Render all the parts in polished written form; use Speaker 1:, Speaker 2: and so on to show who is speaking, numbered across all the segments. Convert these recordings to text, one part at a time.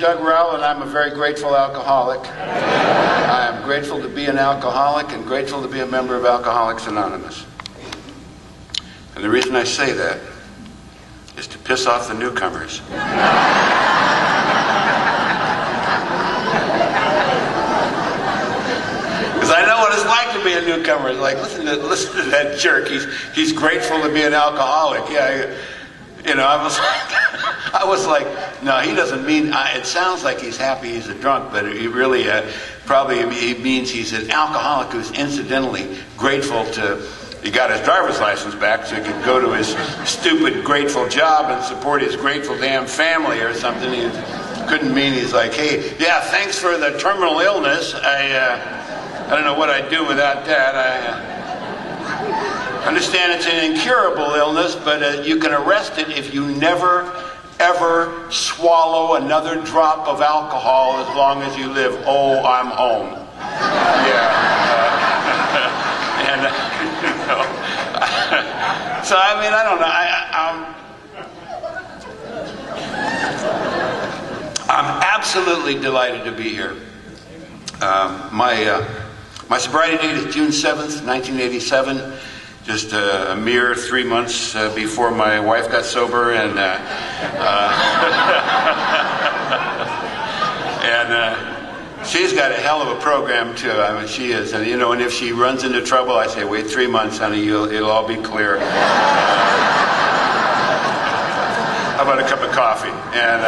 Speaker 1: Doug Rowell, and I'm a very grateful alcoholic. I am grateful to be an alcoholic and grateful to be a member of Alcoholics Anonymous. And the reason I say that is to piss off the newcomers. Because I know what it's like to be a newcomer. It's like, listen to that jerk. He's grateful to be an alcoholic. Yeah, I was like, no, he doesn't mean. It sounds like he's happy he's a drunk, but he really probably he means he's an alcoholic who's incidentally grateful to. He got his driver's license back so he could go to his stupid grateful job and support his grateful damn family or something. He couldn't mean he's like, hey, yeah, thanks for the terminal illness. I don't know what I'd do without that. I understand it's an incurable illness, but you can arrest it if you never, ever swallow another drop of alcohol as long as you live. Oh, I'm home. Yeah. So, I mean, I don't know. I'm absolutely delighted to be here. My sobriety date is June 7th, 1987. Just a mere 3 months before my wife got sober, and she's got a hell of a program too. I mean, she is, and and if she runs into trouble, I say, wait 3 months, honey, it'll all be clear. How about a cup of coffee? And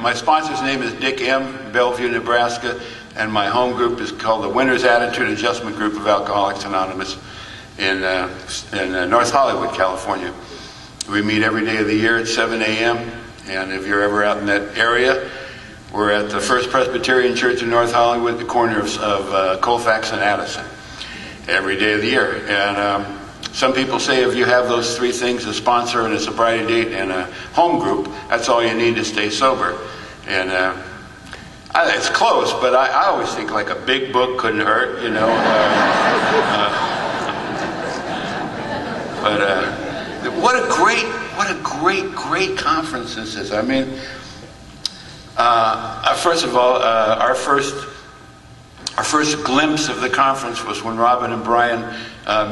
Speaker 1: my sponsor's name is Dick M., Bellevue, Nebraska. And my home group is called the Winner's Attitude Adjustment Group of Alcoholics Anonymous in North Hollywood, California. We meet every day of the year at 7 a.m. And if you're ever out in that area, we're at the First Presbyterian Church in North Hollywood, the corner of Colfax and Addison, every day of the year. And some people say if you have those three things, a sponsor and a sobriety date and a home group, that's all you need to stay sober. And it's close, but I always think like a big book couldn't hurt, But what a great conference this is. I mean, first of all, our first glimpse of the conference was when Robin and Brian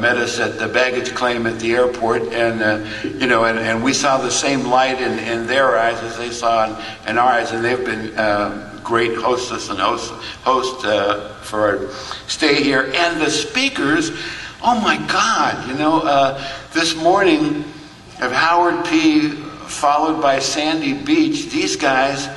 Speaker 1: met us at the baggage claim at the airport, and and we saw the same light in their eyes as they saw in our eyes, and they've been great hostess and host for our stay here. And the speakers, oh my God, this morning of Howard P. followed by Sandy Beach, these guys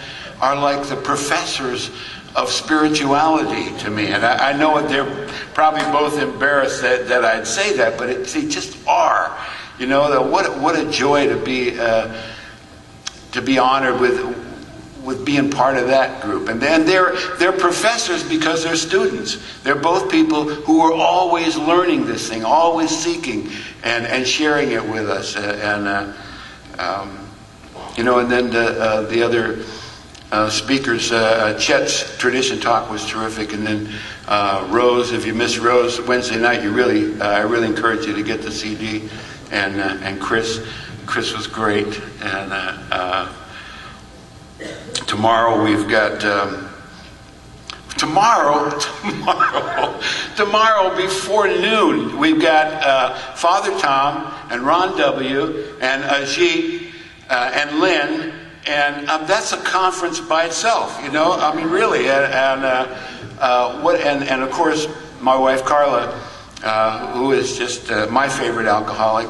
Speaker 1: are like the professors of spirituality to me. And I know they're probably both embarrassed that I'd say that, but they just are. What a joy to be honored with being part of that group. And then they're professors because they're students. They're both people who are always learning this thing, always seeking and sharing it with us. And then the other speakers, Chet's tradition talk was terrific, and then Rose. If you missed Rose Wednesday night, I really encourage you to get the CD. And Chris was great. And tomorrow we've got tomorrow before noon we've got Father Tom and Ron W. and Ajit and Lynn. And that's a conference by itself, I mean, really. And of course, my wife Carla, who is just my favorite alcoholic.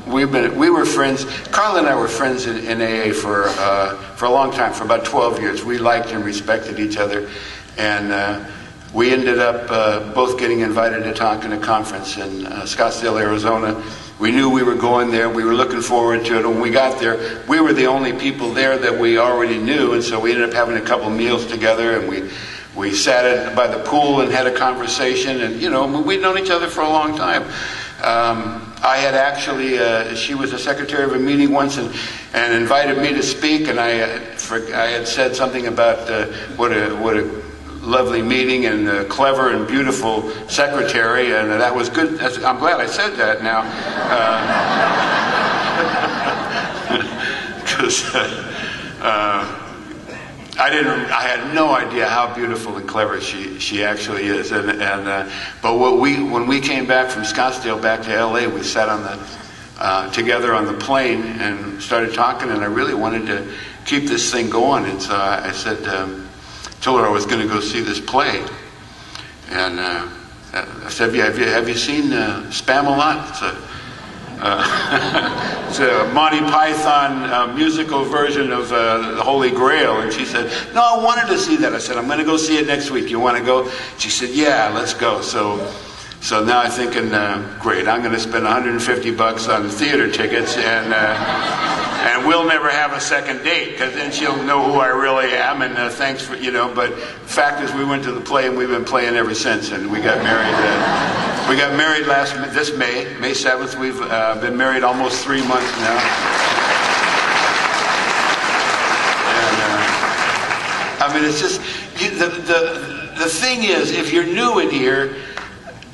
Speaker 1: We were friends. Carla and I were friends in AA for a long time, for about 12 years. We liked and respected each other, and we ended up both getting invited to talk in a conference in Scottsdale, Arizona. We knew we were going there. We were looking forward to it. When we got there, we were the only people there that we already knew, and so we ended up having a couple meals together, and we sat by the pool and had a conversation, and we'd known each other for a long time. I had actually, she was a secretary of a meeting once and invited me to speak, and I had said something about what a lovely meeting, and a clever and beautiful secretary, and that was good. I'm glad I said that now. Because I had no idea how beautiful and clever she actually is. But when we came back from Scottsdale back to LA, we sat on together on the plane and started talking, and I really wanted to keep this thing going. And so I said, told her I was going to go see this play, and I said, have you seen Spam-A-Lot? It's a Monty Python musical version of the Holy Grail. And she said, no, I wanted to see that. I said, I'm going to go see it next week. You want to go? She said, yeah, let's go. So now I'm thinking, great, I'm going to spend $150 on theater tickets, and we'll never have a second date, because then she'll know who I really am, and thanks for, but the fact is we went to the play, and we've been playing ever since, and we got married. We got married this May 7th. We've been married almost 3 months now. And, I mean, it's just, the thing is, if you're new in here,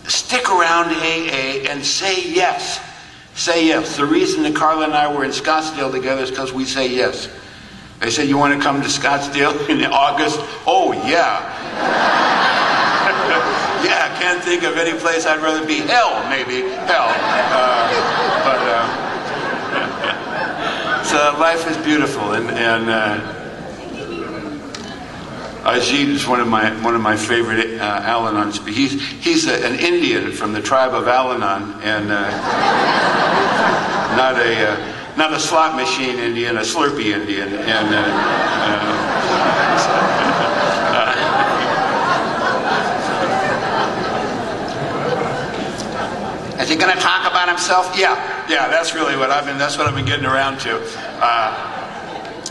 Speaker 1: stick around AA and say yes. Say yes. The reason that Carla and I were in Scottsdale together is because we say yes. They said, you want to come to Scottsdale in August? Oh, yeah. Yeah, I can't think of any place I'd rather be. Hell, maybe. Hell. So life is beautiful. And Ajit is one of my favorite Al-Anon speakers. He's an Indian from the tribe of Al-Anon, and not a slot machine Indian, a Slurpee Indian. And is he going to talk about himself? Yeah, that's really what I've been getting around to.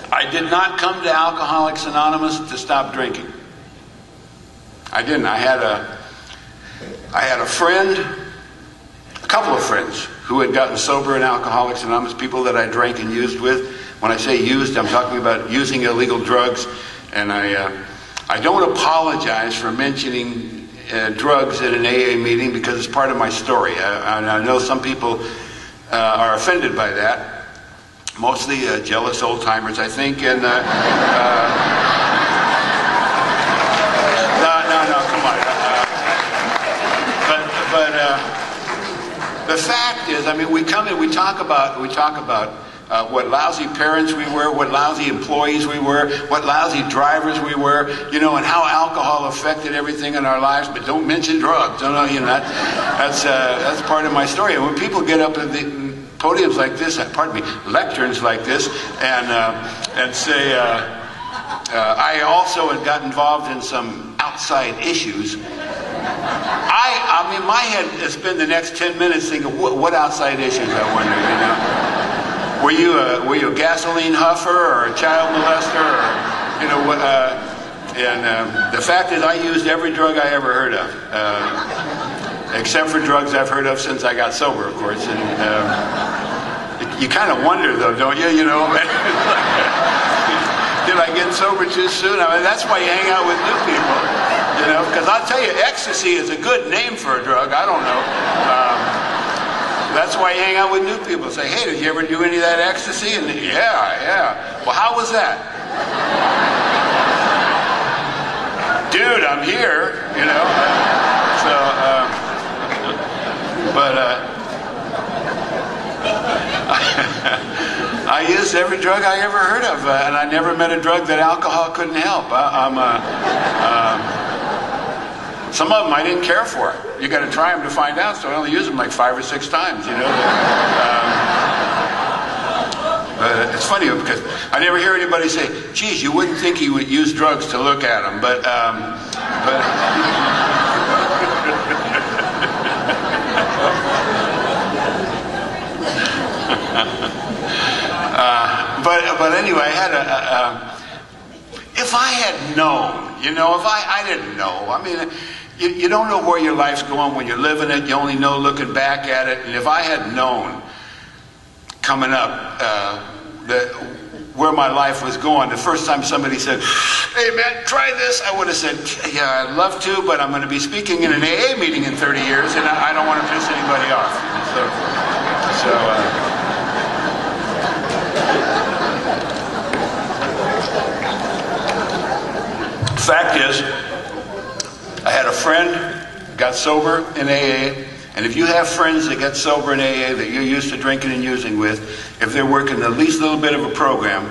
Speaker 1: I did not come to Alcoholics Anonymous to stop drinking. I didn't. I had a friend, a couple of friends who had gotten sober in Alcoholics Anonymous, people that I drank and used with. When I say used, I'm talking about using illegal drugs. And I don't apologize for mentioning drugs at an AA meeting, because it's part of my story. I know some people are offended by that. Mostly jealous old-timers, I think, and no, come on. But the fact is, I mean, we come in, we talk about what lousy parents we were, what lousy employees we were, what lousy drivers we were, and how alcohol affected everything in our lives. But don't mention drugs. That's part of my story. And when people get up at the podiums like this, lecterns like this, and say, I also had got involved in some outside issues. I mean, my head has spent the next 10 minutes thinking, what outside issues, I wonder, Were you a gasoline huffer or a child molester, or, the fact is, I used every drug I ever heard of, except for drugs I've heard of since I got sober, of course. And you kind of wonder, though, don't you? Did I get sober too soon? I mean, that's why you hang out with new people, because I'll tell you, ecstasy is a good name for a drug. I don't know. That's why you hang out with new people. Say, hey, did you ever do any of that ecstasy? And yeah. Well, how was that? Dude, I'm here, I used every drug I ever heard of, and I never met a drug that alcohol couldn't help. Some of them I didn't care for. You got to try them to find out, so I only used them like 5 or 6 times, But it's funny because I never hear anybody say, geez, you wouldn't think he would use drugs to look at them, but but anyway, I had if I had known, if I didn't know, I mean, you don't know where your life's going when you're living it. You only know looking back at it. And if I had known coming up where my life was going. The first time somebody said, "Hey man, try this," I would have said, "Yeah, I'd love to, but I'm going to be speaking in an AA meeting in 30 years, and I don't want to piss anybody off." Fact is, I had a friend got sober in AA, and if you have friends that get sober in AA that you're used to drinking and using with, if they're working the least little bit of a program,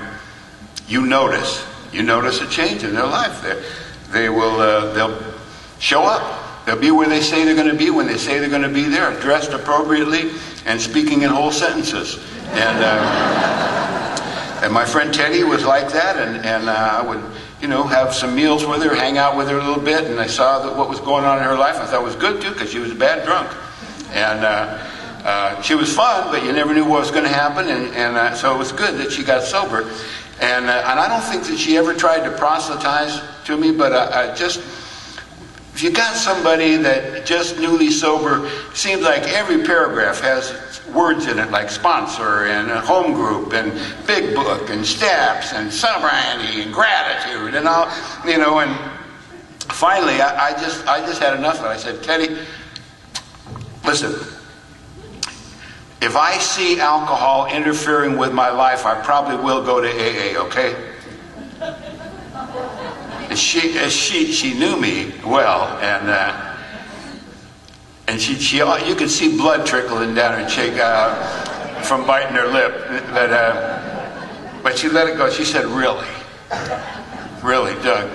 Speaker 1: you notice a change in their life. They'll show up. They'll be where they say they're going to be when they say they're going to be there, dressed appropriately and speaking in whole sentences. And my friend Teddy was like that, and I would, have some meals with her, hang out with her a little bit, and I saw what was going on in her life. I thought it was good too, because she was a bad drunk. And she was fun, but you never knew what was going to happen, and so it was good that she got sober. And I don't think that she ever tried to proselytize to me, but if you got somebody that just newly sober, seems like every paragraph has words in it like sponsor and a home group and big book and steps and sobriety and gratitude and all, and finally I just had enough of it. I said, "Teddy, listen, if I see alcohol interfering with my life, I probably will go to AA, okay?" And she knew me well, and she you could see blood trickling down her cheek from biting her lip, but she let it go. She said, "Really, Doug?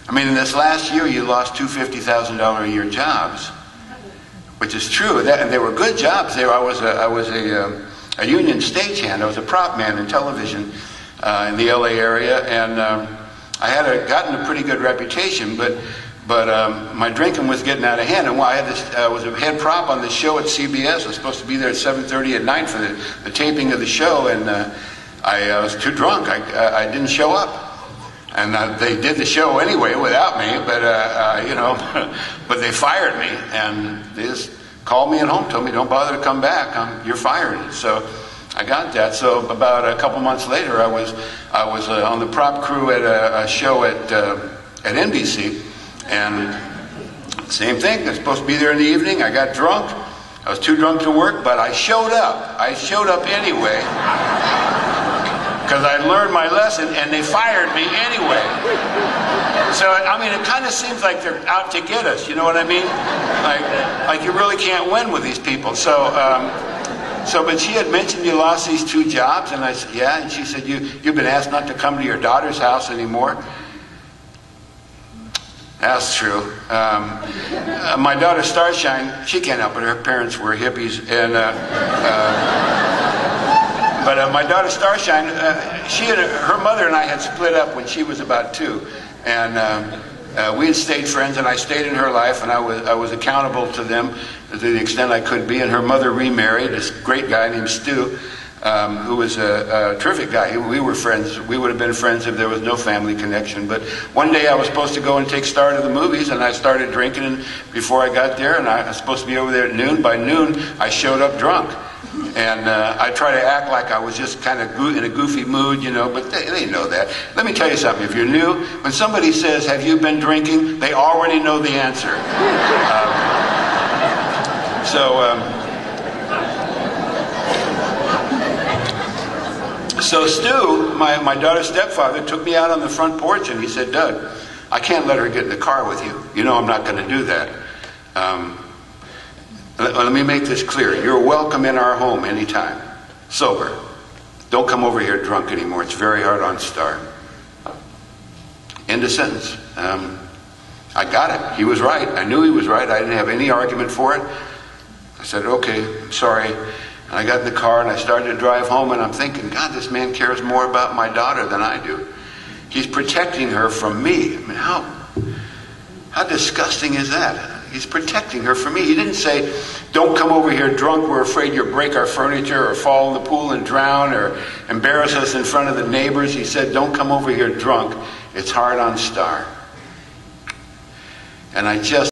Speaker 1: I mean, in this last year, you lost two $50,000 a year jobs." Which is true, and they were good jobs. There, I was a union stagehand. I was a prop man in television in the LA area, and I had gotten a pretty good reputation. But my drinking was getting out of hand, and I was a head prop on this show at CBS. I was supposed to be there at 7:30 at night for the taping of the show, and I was too drunk. I didn't show up. And they did the show anyway without me, but but they fired me, and they just called me at home, told me, "Don't bother to come back. You're fired." So I got that. So about a couple months later, I was on the prop crew at a show at NBC, and same thing. I was supposed to be there in the evening. I got drunk. I was too drunk to work, but I showed up. I showed up anyway. Because I learned my lesson, and they fired me anyway. So, I mean, it kind of seems like they're out to get us, you know what I mean? Like you really can't win with these people. So, but she had mentioned you lost these two jobs, and I said, "Yeah," and she said, you've been asked not to come to your daughter's house anymore. That's true. My daughter Starshine, she can't help it. Her parents were hippies, and but my daughter Starshine, her mother and I had split up when she was about 2, and we had stayed friends, and I stayed in her life, and I was accountable to them to the extent I could be. And her mother remarried this great guy named Stu, who was a terrific guy. We were friends. We would have been friends if there was no family connection. But one day I was supposed to go and take Star to the movies, and I started drinking before I got there, and I was supposed to be over there at noon. By noon, I showed up drunk. And I try to act like I was just kind of in a goofy mood, but they know that. Let me tell you something. If you're new, when somebody says, "Have you been drinking?" they already know the answer. So Stu, my daughter's stepfather, took me out on the front porch, and he said, "Doug, I can't let her get in the car with you. I'm not going to do that. Let me make this clear. You're welcome in our home anytime. Sober. Don't come over here drunk anymore. It's very hard on Star." End of sentence. I got it. He was right. I knew he was right. I didn't have any argument for it. I said, "Okay, I'm sorry." And I got in the car and I started to drive home, and I'm thinking, God, this man cares more about my daughter than I do. He's protecting her from me. I mean, how disgusting is that? He's protecting her from me. He didn't say, "Don't come over here drunk. We're afraid you'll break our furniture or fall in the pool and drown or embarrass us in front of the neighbors." He said, "Don't come over here drunk. It's hard on Star." And I just